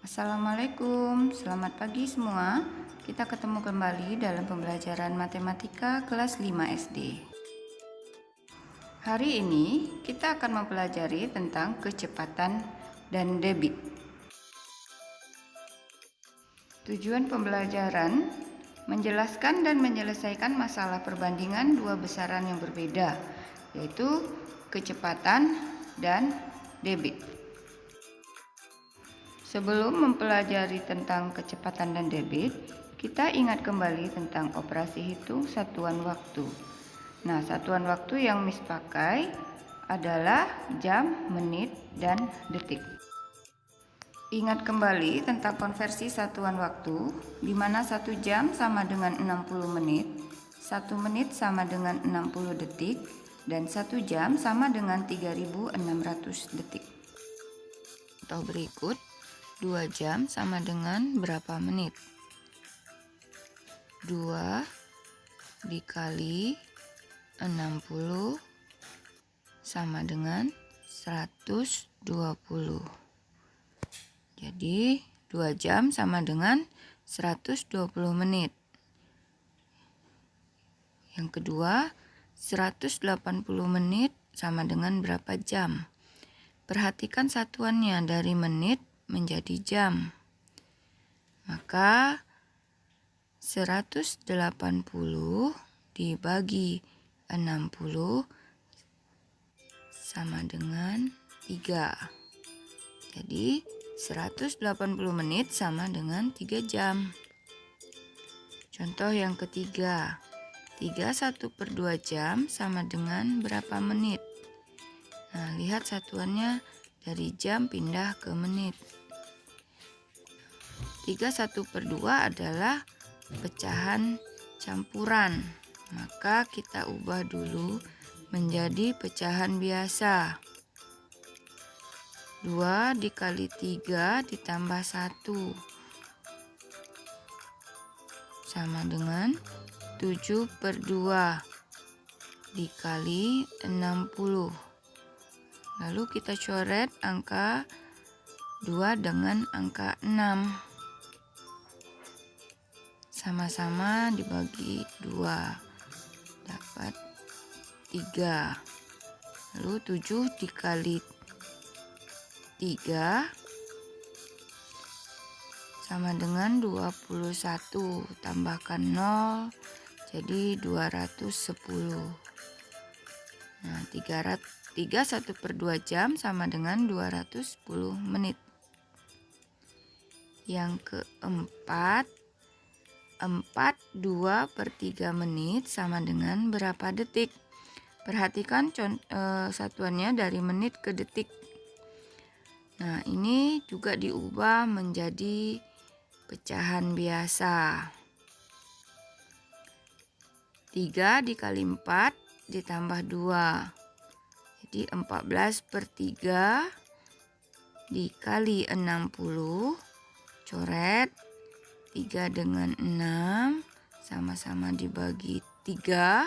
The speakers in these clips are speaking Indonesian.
Assalamualaikum, selamat pagi semua. Kita ketemu kembali dalam pembelajaran matematika kelas 5 SD. Hari ini kita akan mempelajari tentang kecepatan dan debit. Tujuan pembelajaran menjelaskan dan menyelesaikan masalah perbandingan dua besaran yang berbeda, yaitu kecepatan dan debit. Sebelum mempelajari tentang kecepatan dan debit, kita ingat kembali tentang operasi hitung satuan waktu. Nah, satuan waktu yang Miss pakai adalah jam, menit, dan detik. Ingat kembali tentang konversi satuan waktu, di mana 1 jam sama dengan 60 menit, 1 menit sama dengan 60 detik, dan 1 jam sama dengan 3600 detik. Contoh berikut, 2 jam sama dengan berapa menit? 2 dikali 60 sama dengan 120. Jadi 2 jam sama dengan 120 menit. Yang kedua, 180 menit sama dengan berapa jam? Perhatikan satuannya dari menit menjadi jam. Maka 180 dibagi 60 sama dengan 3. Jadi 180 menit sama dengan 3 jam. Contoh yang ketiga, 31/2 jam sama dengan berapa menit? Nah, lihat satuannya dari jam pindah ke menit. 31/2 adalah pecahan campuran. Maka kita ubah dulu menjadi pecahan biasa. 2 dikali 3 ditambah 1 sama dengan 7/2 dikali 60. Lalu kita coret angka 2 dengan angka 6. Sama-sama dibagi 2. Dapat 3. Lalu 7 dikali 3 sama dengan 21. Tambahkan 0 jadi 210. Nah, 31/2 jam sama dengan 210 menit. Yang keempat, 2/3 menit sama dengan berapa detik? Perhatikan satuannya dari menit ke detik. Nah, ini juga diubah menjadi pecahan biasa. 3 dikali 4 ditambah 2. Jadi 14/3 dikali 60. Coret 3 dengan 6 sama-sama dibagi 3.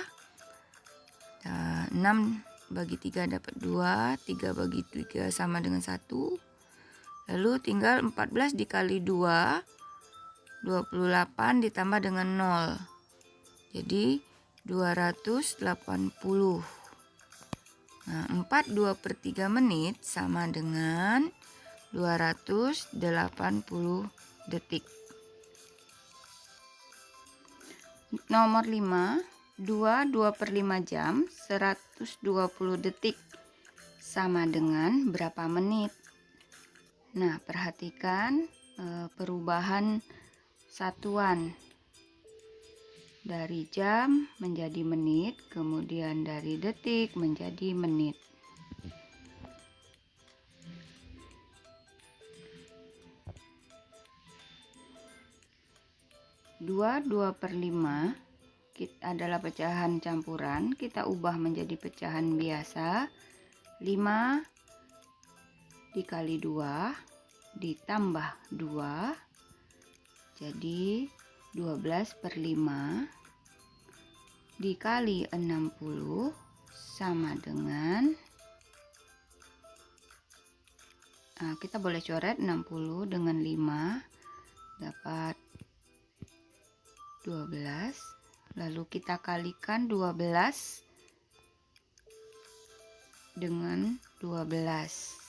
6 bagi 3 dapat 2, 3 bagi 3 sama dengan 1. Lalu tinggal 14 dikali 2, 28 ditambah dengan 0. Jadi 280. Nah, 2/3 menit sama dengan 280 detik. Nomor 5, 2/5 jam 120 detik sama dengan berapa menit? Nah, perhatikan perubahan satuan dari jam menjadi menit, kemudian dari detik menjadi menit. 2/5 adalah pecahan campuran, kita ubah menjadi pecahan biasa. 5 dikali 2 ditambah 2 jadi 12/5 dikali 60 sama dengan Nah, kita boleh coret 60 dengan 5 dapat 12. Lalu kita kalikan 12 dengan 12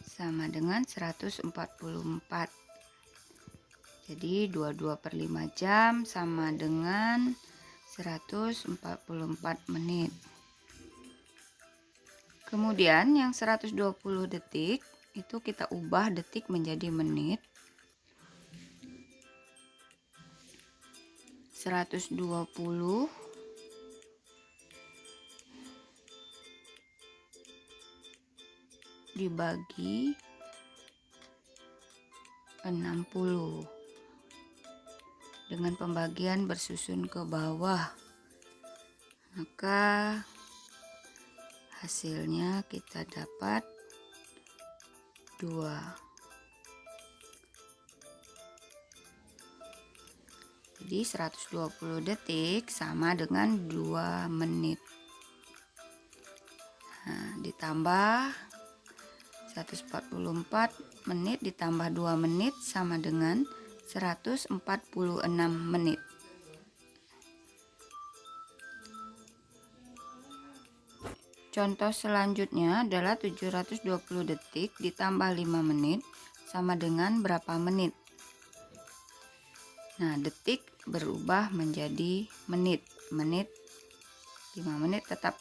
sama dengan 144. Jadi 22/5 jam sama dengan 144 menit. Kemudian yang 120 detik itu kita ubah detik menjadi menit. 120 dibagi 60 dengan pembagian bersusun ke bawah, maka hasilnya kita dapat 2. Jadi 120 detik sama dengan 2 menit. Nah, ditambah 144 menit ditambah 2 menit sama dengan 146 menit. Contoh selanjutnya adalah 720 detik ditambah 5 menit sama dengan berapa menit? Nah, detik berubah menjadi menit. 5 menit tetap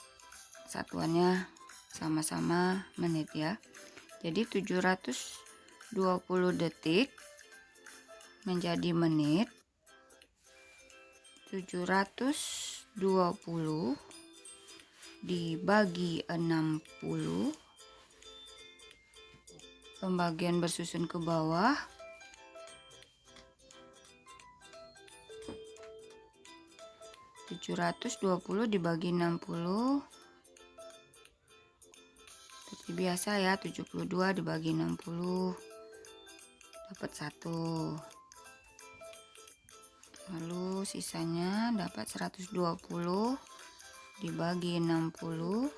satuannya sama-sama menit ya. Jadi 720 detik menjadi menit. 720 dibagi 60, pembagian bersusun ke bawah. 720 dibagi 60 seperti biasa ya, 72 dibagi 60 dapat 1. Lalu sisanya dapat 120 dibagi 60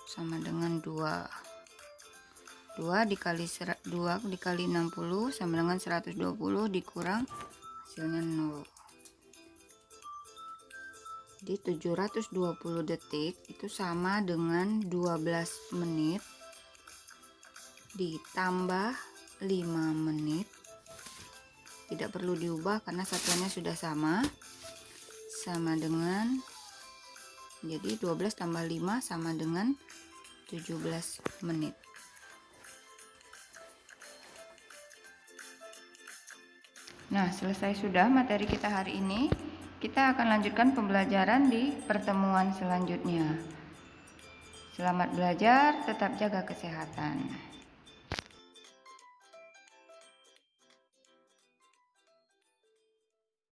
sama dengan 2. 2 dikali 60 sama dengan 120 dikurang hasilnya 0. Jadi 720 detik itu sama dengan 12 menit ditambah 5 menit. Tidak perlu diubah karena satuannya sudah sama dengan, jadi 12 tambah 5 sama dengan 17 menit. Nah, selesai sudah materi kita hari ini. Kita akan lanjutkan pembelajaran di pertemuan selanjutnya. Selamat belajar, tetap jaga kesehatan.